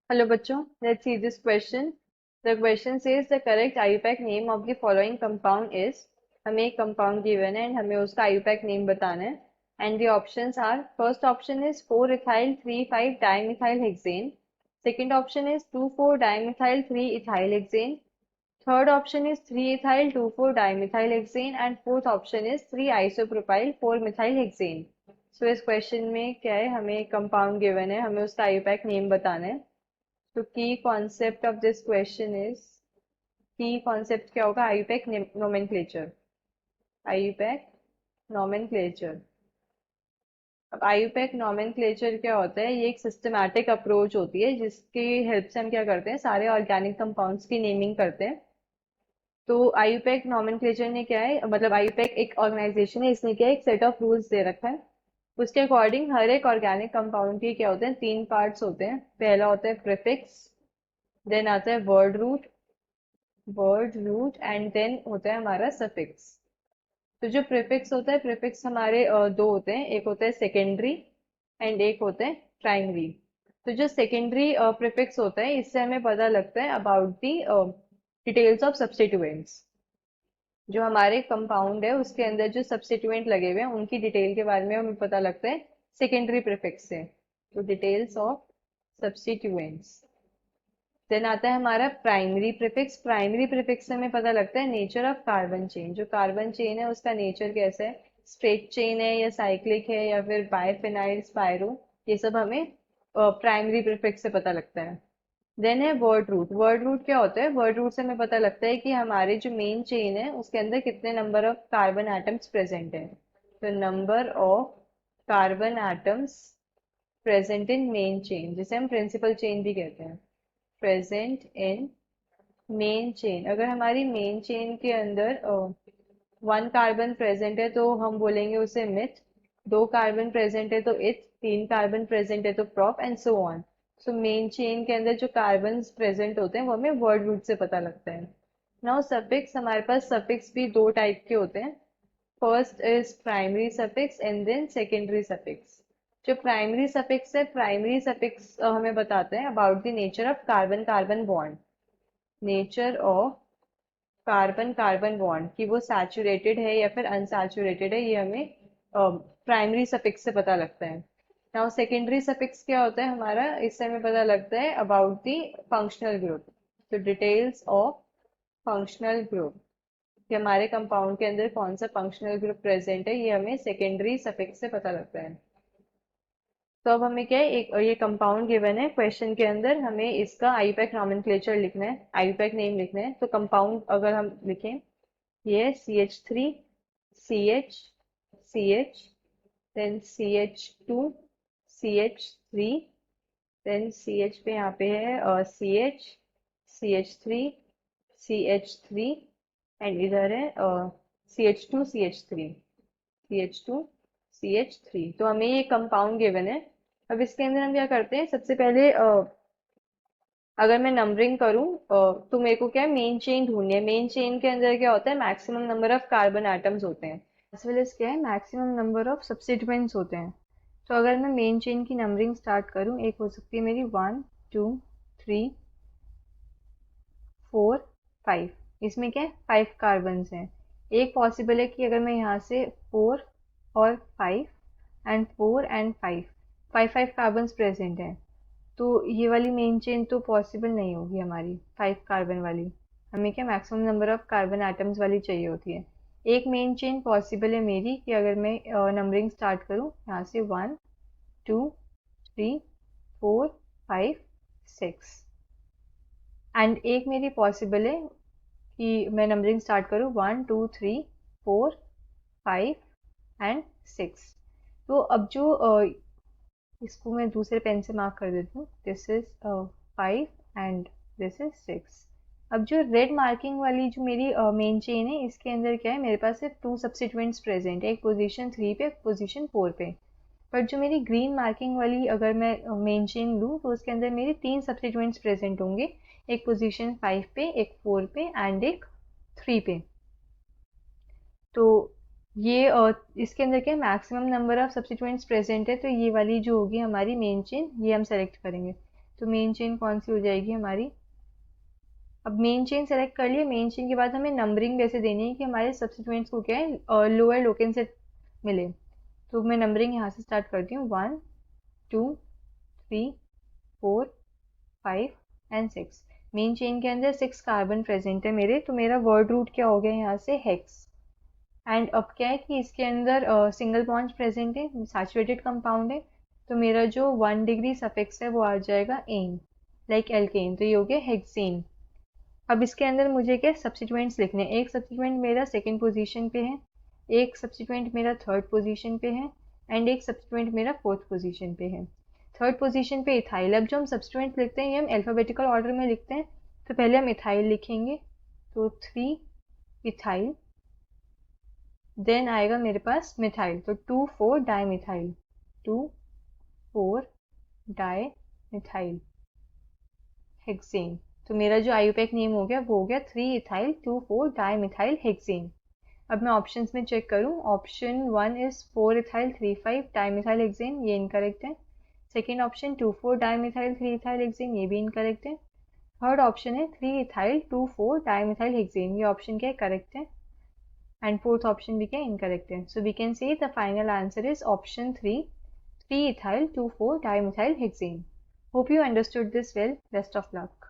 Hello बच्चों, let's see this question. The question says the correct IUPAC name of the following compound is. हमें एक compound given है and हमें उसका IUPAC name बताना है. And the options are, first option is 4-ethyl 3,5 dimethyl hexane. Second option is 2,4 dimethyl 3-ethyl hexane. Third option is 3-ethyl 2,4 dimethyl hexane and fourth option is 3-isopropyl 4-methyl hexane. So इस question में क्या है, हमें एक compound given है, हमें उसका IUPAC name बताना है. तो की concept of this question is, की कॉन्सेप्ट क्या होगा, आईयूपैक नोमेनक्लेचर. IUPAC nomenclature. अब आईयूपैक नोमेनक्लेचर क्या होता है, ये एक सिस्टमैटिक अप्रोच होती है जिसकी हेल्प से हम क्या करते हैं, सारे ऑर्गेनिक कंपाउंड्स की नेमिंग करते हैं. तो आईयूपैक नोमेनक्लेचर ने क्या है, मतलब आईयूपैक एक ऑर्गेनाइजेशन है, इसने क्या है, एक सेट ऑफ रूल्स दे रखा है. उसके अकॉर्डिंग हर एक ऑर्गेनिक कंपाउंड के क्या होते हैं, तीन पार्ट्स होते हैं. पहला होता है प्रीफिक्स, देन आता है वर्ड रूट एंड देन होता है हमारा सफिक्स. तो जो प्रीफिक्स होता है, प्रीफिक्स हमारे दो होते हैं, एक होता है सेकेंडरी एंड एक होता है प्राइमरी. तो जो सेकेंडरी प्रीफिक्स होता है, इससे हमें पता लगता है about the details of substituents. जो हमारे कंपाउंड है उसके अंदर जो सब्स्टिट्यूएंट लगे हुए हैं उनकी डिटेल के बारे में हमें पता लगता है सेकेंडरी प्रीफिक्स से. तो डिटेल्स ऑफ सब्स्टिट्यूएंट्स. देन आता है हमारा प्राइमरी प्रीफिक्स. प्राइमरी प्रीफिक्स से हमें पता लगता है नेचर ऑफ कार्बन चेन. जो कार्बन चेन है उसका नेचर कैसा है, स्ट्रेट चेन है या साइक्लिक है या फिर बायफिनाइल स्पाइरो, ये सब हमें प्राइमरी प्रीफिक्स से पता लगता है. देन है वर्ड रूट. वर्ड रूट क्या होता है, वर्ड रूट से हमें पता लगता है कि हमारे जो मेन चेन है उसके अंदर कितने number of carbon atoms present है. तो number of carbon atoms present in main chain, जिसे हम प्रिंसिपल चेन भी कहते हैं. Present in main chain. अगर हमारी मेन चेन के अंदर 1 कार्बन प्रेजेंट है तो हम बोलेंगे उसे मिथ. 2 कार्बन प्रेजेंट है तो इथ. 3 कार्बन प्रेजेंट है तो prop and so on. So main chain के अंदर जो कार्बन प्रेजेंट होते हैं वो हमें वर्ड रूट से पता लगता है. Now suffix. हमारे पास सफिक्स भी दो टाइप के होते हैं. First is primary suffix and then secondary suffix. जो प्राइमरी सफिक्स है, प्राइमरी सफिक्स हमें बताते हैं about the nature of carbon carbon bond. Nature of carbon carbon bond, कि वो सैचुरेटेड है या फिर अनसैचुरेटेड है, ये हमें प्राइमरी सफिक्स से पता लगता है. नाउ सेकेंडरी सफिक्स क्या होता है हमारा, इससे हमें पता लगता है अबाउट द फंक्शनल ग्रुप. तो डिटेल्स ऑफ फंक्शनल ग्रुप, कि हमारे कंपाउंड के अंदर कौन सा फंक्शनल ग्रुप प्रेजेंट है, ये हमें सेकेंडरी सफिक्स से पता लगता है. तो अब हमें क्या है, एक ये कंपाउंड गिवन है क्वेश्चन के अंदर, हमें इसका आईयूपैक नॉमेनक्लेचर लिखना है, आईयूपैक नेम लिखना है. तो कंपाउंड अगर हम लिखें, ये CH3 CH CH, then CH2 CH3, then CH पे यहाँ पे है CH CH3 CH3 एंड इधर है CH2 CH3 CH2 CH3. तो हमें ये कंपाउंड गिवन है. अब इसके अंदर हम क्या करते हैं, सबसे पहले अगर मैं नंबरिंग करूं तो मेरे को क्या है, मेन चेन ढूंढनी है. मेन चेन के अंदर क्या होता है, maximum number of carbon atoms होते हैं, एज वेल एज क्या है, मैक्सिमम नंबर ऑफ सब्स्टिट्यूएंट्स होते हैं. तो अगर मैं मेन चेन की नंबरिंग स्टार्ट करूं, एक हो सकती है मेरी 1 2 3 4 5. इसमें क्या है, 5 कार्बन हैं. एक पॉसिबल है कि अगर मैं यहाँ से 4 और 5 एंड 4 एंड 5, 5 कार्बन प्रेजेंट हैं, तो ये वाली मेन चेन तो पॉसिबल नहीं होगी हमारी 5 कार्बन वाली. हमें क्या maximum number of carbon atoms वाली चाहिए होती है. एक मेन चेन पॉसिबल है मेरी कि अगर मैं नंबरिंग स्टार्ट करूँ यहाँ से 1 2 3 4 5 6, एंड एक मेरी पॉसिबल है कि मैं नंबरिंग स्टार्ट करूँ 1 2 3 4 5 एंड 6. तो अब जो इसको मैं दूसरे पेन से मार्क कर देती हूँ. This is 5 and this is 6. अब जो रेड मार्किंग वाली जो मेरी मेन चेन है, इसके अंदर क्या है, मेरे पास सिर्फ 2 सब्स्टिट्यूएंट्स प्रेजेंट है, एक पोजीशन 3 पे एक पोजीशन 4 पे. बट जो मेरी ग्रीन मार्किंग वाली अगर मैं मेन चेन लूँ तो उसके अंदर मेरे 3 सब्स्टिट्यूएंट्स प्रेजेंट होंगे, एक पोजीशन 5 पे, एक 4 पे एंड एक 3 पे. तो ये इसके अंदर क्या maximum number of substituents present है, तो ये वाली जो होगी हमारी मेन चेन, ये हम सेलेक्ट करेंगे. तो मेन चेन कौन सी हो जाएगी हमारी? अब मेन चेन सेलेक्ट कर लिए। मेन चेन के बाद हमें नंबरिंग वैसे देनी है कि हमारे सब्सिट्यूएंट्स को क्या है, लोअर लोकेन से मिले। तो मैं नंबरिंग यहाँ से स्टार्ट करती हूँ, 1 2 3 4 5 एंड 6। मेन चेन के अंदर 6 कार्बन प्रेजेंट है मेरे, तो मेरा वर्ड रूट क्या हो गया यहाँ से? हेक्स। एंड अब क्या है कि इसके अंदर सिंगल बॉन्ड प्रेजेंट है, सैचुरेटेड कंपाउंड है, तो मेरा जो 1 डिग्री सफिक्स है वो आ जाएगा एन, लाइक एल्केन। तो ये हो गया हेक्सेन। अब इसके अंदर मुझे क्या सब्सिट्यूएंट्स लिखने हैं। एक सब्सिट्यूएंट मेरा सेकंड पोजीशन पे है, एक सब्सिट्यूएंट मेरा थर्ड पोजीशन पे है, एंड एक सब्सिट्यूएंट मेरा फोर्थ पोजीशन पे है। थर्ड पोजीशन पे इथाइल। अब जो हम सब्सिट्यूएंट लिखते हैं ये हम अल्फाबेटिकल ऑर्डर में लिखते हैं, तो पहले हम इथाइल लिखेंगे, तो 3 इथाइल। देन आएगा मेरे पास मिथाइल, तो 2 4 di methyl, 2 4 di methyl hexane. तो मेरा जो आईयूपैक नेम हो गया वो हो गया 3 इथाइल 2 4 डाई मिथाइल हेक्सेन। अब मैं ऑप्शंस में चेक करूं, option 1 is 4 ethyl 3 5 di methyl hexane, ये इनकरेक्ट है। Second option 2 4 di methyl 3 ethyl hexane, ये भी इनकरेक्ट है। थर्ड ऑप्शन है 3 इथाइल 2 4 डाई मिथाइल हेक्सेन, ये ऑप्शन क्या है? करेक्ट है। एंड फोर्थ ऑप्शन भी क्या है? इनकरेक्ट है। So we can say the final answer is option 3 3 ethyl 2 4 dimethyl hexane. Hope you understood this well. Best of luck.